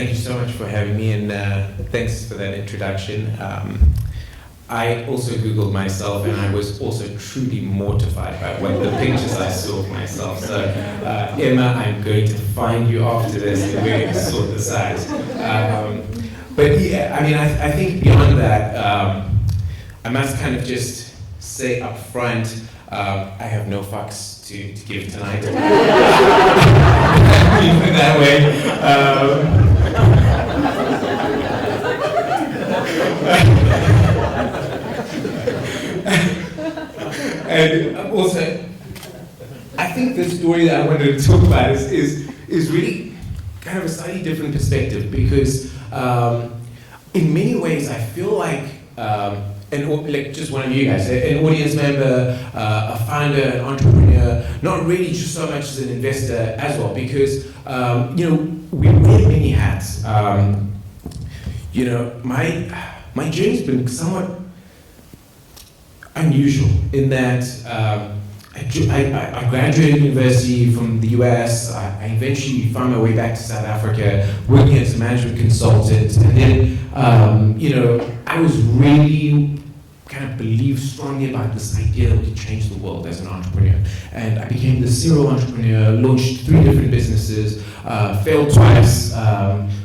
thank you so much for having me, and thanks for that introduction. I also Googled myself, and I was also truly mortified by what the pictures I saw of myself. So, Emma, I'm going to find you after this, and we're going to sort this out. But yeah, I mean, I think beyond that, I must kind of just say up front, I have no fucks to give tonight. That way. And also, I think the story that I wanted to talk about is really kind of a slightly different perspective, because in many ways I feel like, like just one of you guys, an audience member, a founder, an entrepreneur, not really just so much as an investor as well, because we wear many hats. My journey's been somewhat unusual in that I graduated university from the US. I eventually found my way back to South Africa, working as a management consultant, and then I was really kind of believed strongly about this idea that we could change the world as an entrepreneur. And I became the serial entrepreneur, launched 3 different businesses, failed twice,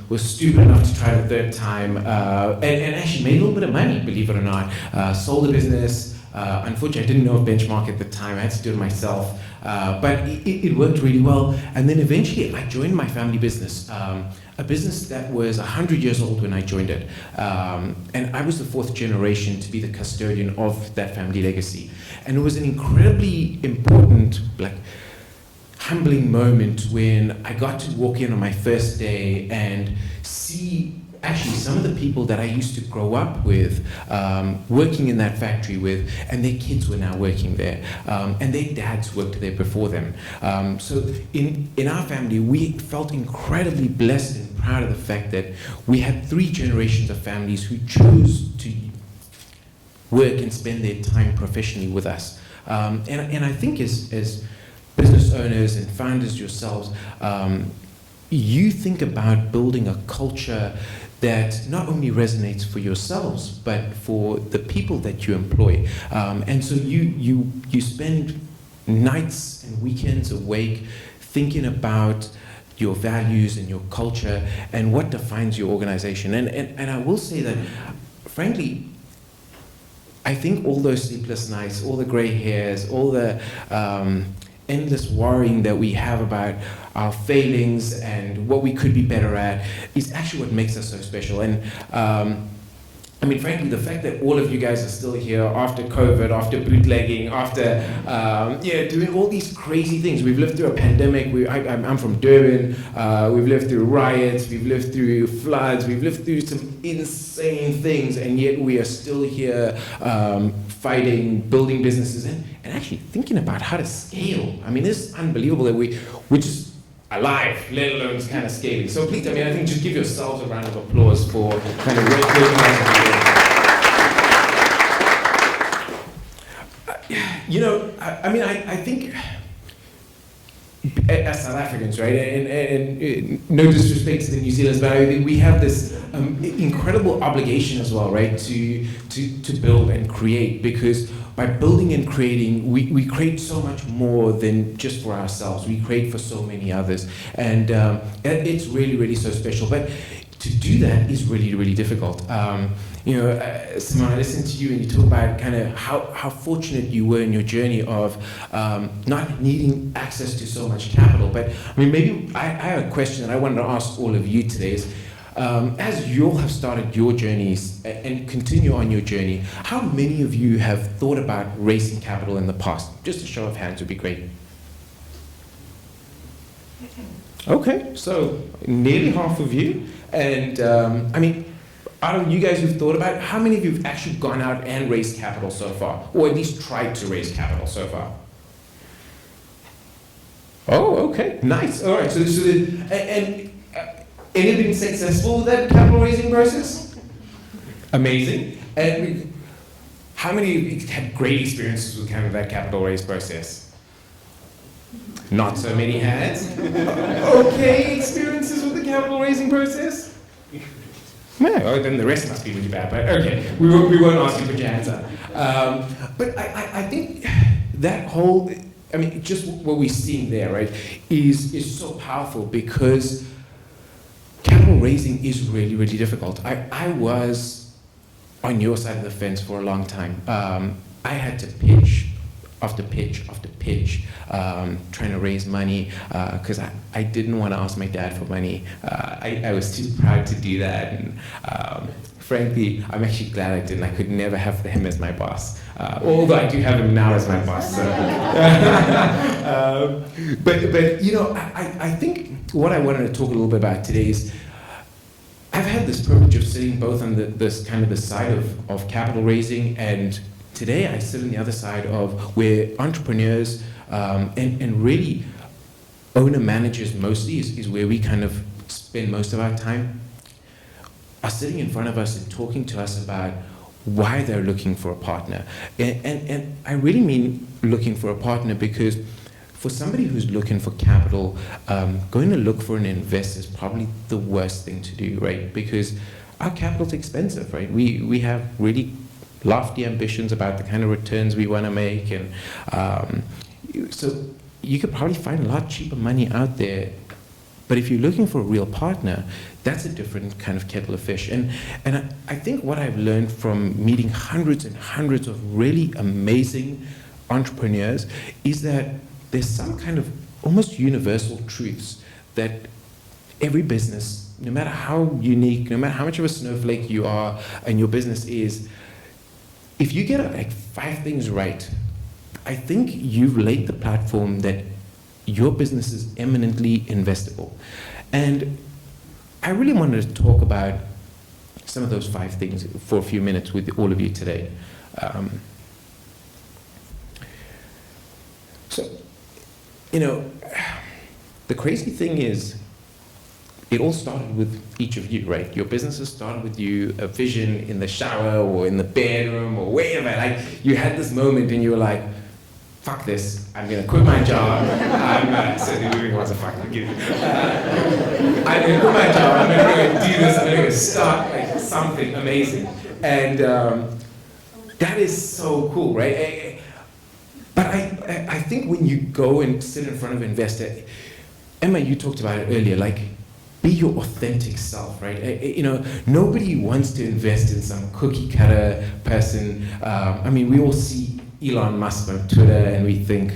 was stupid enough to try the 3rd time, and actually made a little bit of money, believe it or not. Sold the business. Unfortunately, I didn't know of Benchmark at the time. I had to do it myself, but it worked really well. And then eventually I joined my family business, a business that was 100 years old when I joined it. And I was the 4th generation to be the custodian of that family legacy. And it was an incredibly important, humbling moment when I got to walk in on my first day and see actually some of the people that I used to grow up with, working in that factory with, and their kids were now working there, and their dads worked there before them. So in our family, we felt incredibly blessed and proud of the fact that we had 3 generations of families who chose to work and spend their time professionally with us. And I think as business owners and founders yourselves, you think about building a culture that not only resonates for yourselves, but for the people that you employ. And so you spend nights and weekends awake thinking about your values and your culture and what defines your organization. And I will say that, frankly, I think all those sleepless nights, all the gray hairs, all the endless worrying that we have about our failings and what we could be better at is actually what makes us so special. And I mean, frankly, the fact that all of you guys are still here after COVID, after bootlegging, after doing all these crazy things. We've lived through a pandemic. I'm from Durban. We've lived through riots. We've lived through floods. We've lived through some insane things, and yet we are still here fighting, building businesses, and actually thinking about how to scale. I mean, it's unbelievable that we're just alive, let alone kind of scaling. So please, I think just give yourselves a round of applause for kind of recognizing I think as South Africans, right, and no disrespect to the New Zealanders, but I think we have this incredible obligation as well, right, to build and create, because by building and creating, we create so much more than just for ourselves. We create for so many others, and it's really, really so special. But to do that is really, really difficult. Simone, I listened to you and you talk about kind of how fortunate you were in your journey of not needing access to so much capital. But I mean, maybe I have a question that I wanted to ask all of you today is, as you all have started your journeys and continue on your journey, how many of you have thought about raising capital in the past? Just a show of hands would be great. Okay, so nearly half of you. And out of you guys who've thought about it, how many of you have actually gone out and raised capital so far? Or at least tried to raise capital so far? Oh, okay, nice. All right, so any been successful with that capital raising process? Amazing. And how many of you had great experiences with kind of that capital raise process? Not so many hands. Okay experiences with the capital raising process? No, oh, then the rest must be really bad, but okay, we won't ask you to put your hands up. But I think that whole, I mean, just what we're seeing there, right, is so powerful because capital raising is really, really difficult. I was on your side of the fence for a long time. I had to pitch after pitch after pitch, trying to raise money, because I didn't want to ask my dad for money. I was too proud to do that, and frankly, I'm actually glad I didn't. I could never have him as my boss, although I do have him now as my boss. So. But you know, I think what I wanted to talk a little bit about today is I've had this privilege of sitting both on this kind of the side of capital raising, and today I sit on the other side of where entrepreneurs and really owner-managers mostly is where we kind of spend most of our time, are sitting in front of us and talking to us about why they're looking for a partner. And I really mean looking for a partner because for somebody who's looking for capital, going to look for an investor is probably the worst thing to do, right? Because our capital's expensive, right? We have really lofty ambitions about the kind of returns we want to make, and so you could probably find a lot cheaper money out there. But if you're looking for a real partner, that's a different kind of kettle of fish. And I think what I've learned from meeting hundreds and hundreds of really amazing entrepreneurs is that there's some kind of almost universal truths that every business, no matter how unique, no matter how much of a snowflake you are and your business is, if you get like 5 things right, I think you've laid the platform that your business is eminently investable. And I really wanted to talk about some of those 5 things for a few minutes with all of you today. So, you know, the crazy thing is, it all started with each of you, right? Your businesses started with you, a vision in the shower or in the bedroom or wherever. Like, you had this moment and you were like, fuck this, I'm gonna quit my job. So the movie was a fucking give. I'm gonna quit my job, I'm gonna go do this, I'm gonna go start like something amazing. And that is so cool, right? But I think when you go and sit in front of an investor, Emma, you talked about it earlier, like, be your authentic self, right? You know, nobody wants to invest in some cookie cutter person. I mean, we all see Elon Musk on Twitter and we think,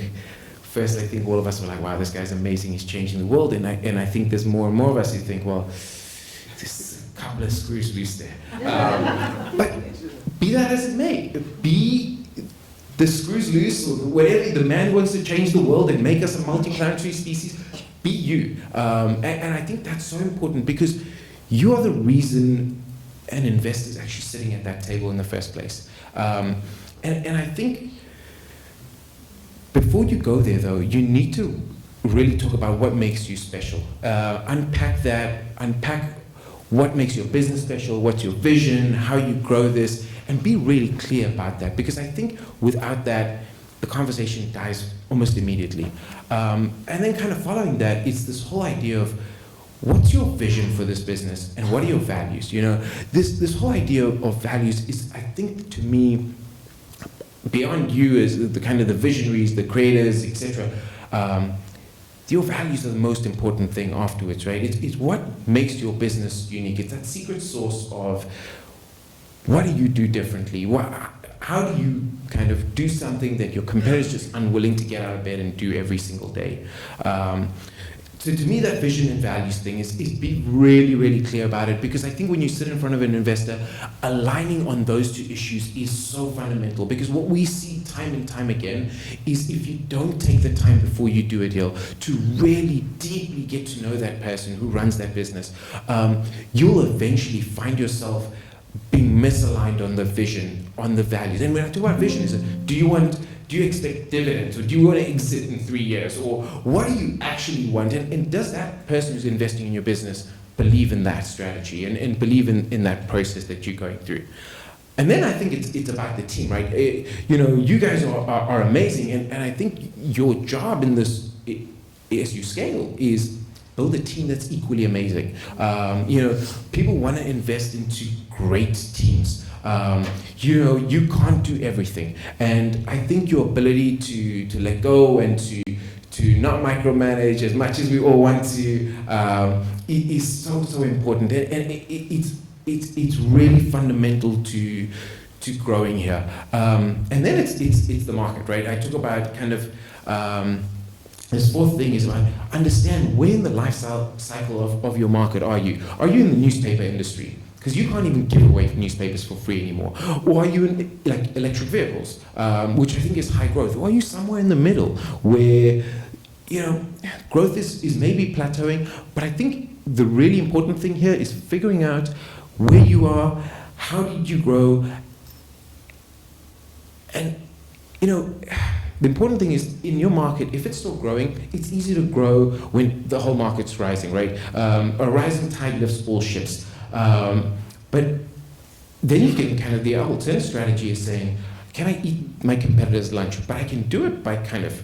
first I think all of us were like, wow, this guy's amazing, he's changing the world. And I think there's more and more of us who think, well, there's a couple of screws loose there. But be that as it may, be the screws loose or whatever, the man wants to change the world and make us a multi-planetary species, be you. And I think that's so important because you are the reason an investor is actually sitting at that table in the first place. And I think before you go there, though, you need to really talk about what makes you special. Unpack that, unpack what makes your business special, what's your vision, how you grow this, and be really clear about that. Because I think without that, the conversation dies almost immediately. And then kind of following that, it's this whole idea of what's your vision for this business and what are your values? You know, this whole idea of values is, I think, to me, beyond you as the kind of the visionaries, the creators, etc. Your values are the most important thing afterwards, right? It's what makes your business unique. It's that secret sauce of what do you do differently? How do you kind of do something that your competitors just unwilling to get out of bed and do every single day? So to me, that vision and values thing is be really, really clear about it, because I think when you sit in front of an investor, aligning on those 2 issues is so fundamental, because what we see time and time again is if you don't take the time before you do a deal to really deeply get to know that person who runs that business, you'll eventually find yourself being misaligned on the vision, on the values. And when I talk about vision, is do you expect dividends, or do you want to exit in 3 years, or what do you actually want? And does that person who's investing in your business believe in that strategy and believe in that process that you're going through? And then I think it's about the team, right? You know, you guys are amazing, and I think your job in this, as you scale, is build a team that's equally amazing. People want to invest into great teams. You can't do everything, and I think your ability to let go and to not micromanage as much as we all want to is so important, and it's really fundamental to growing here. And then it's the market, right? I talk about kind of this fourth thing is about understand where in the life cycle of your market are you? Are you in the newspaper industry? Because you can't even give away newspapers for free anymore. Or are you in like electric vehicles, which I think is high growth? Or are you somewhere in the middle where growth is maybe plateauing? But I think the really important thing here is figuring out where you are, how did you grow, and the important thing is in your market, if it's still growing, it's easy to grow when the whole market's rising, right? A rising tide lifts all ships. But then you can kind of, the alternative strategy is saying, can I eat my competitor's lunch? But I can do it by kind of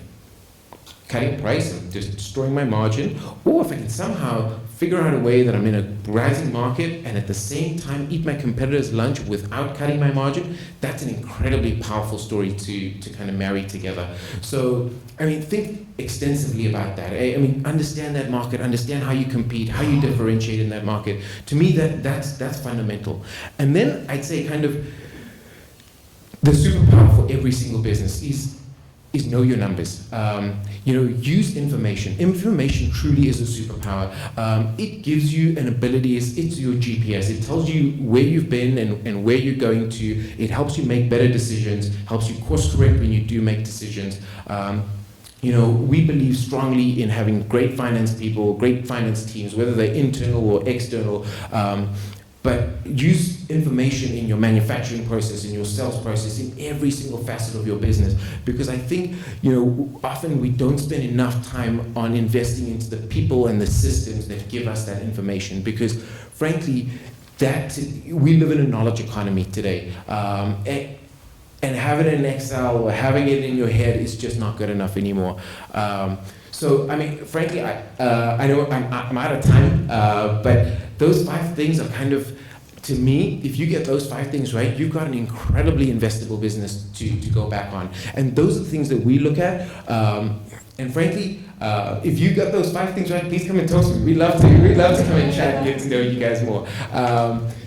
cutting price and just destroying my margin, or if I can somehow figure out a way that I'm in a rising market and at the same time eat my competitor's lunch without cutting my margin, that's an incredibly powerful story to kind of marry together. So, think extensively about that. Understand that market, understand how you compete, how you differentiate in that market. To me, that's fundamental. And then I'd say kind of the superpower for every single business is know your numbers. Use information. Information truly is a superpower. It gives you an ability, it's your GPS. It tells you where you've been and where you're going to. It helps you make better decisions, helps you course correct when you do make decisions. We believe strongly in having great finance people, great finance teams, whether they're internal or external. But use information in your manufacturing process, in your sales process, in every single facet of your business. Because I think, often we don't spend enough time on investing into the people and the systems that give us that information. Because frankly, we live in a knowledge economy today. And having it in Excel or having it in your head is just not good enough anymore. Frankly, I know I'm out of time, but those 5 things are kind of, to me, if you get those 5 things right, you've got an incredibly investable business to go back on. And those are the things that we look at. And frankly, if you got those 5 things right, please come and talk to me. We'd love to come and chat and get to know you guys more.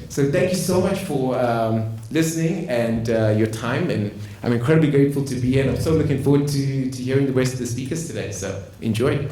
So thank you so much for listening and your time. And I'm incredibly grateful to be here. And I'm so looking forward to hearing the rest of the speakers today. So enjoy.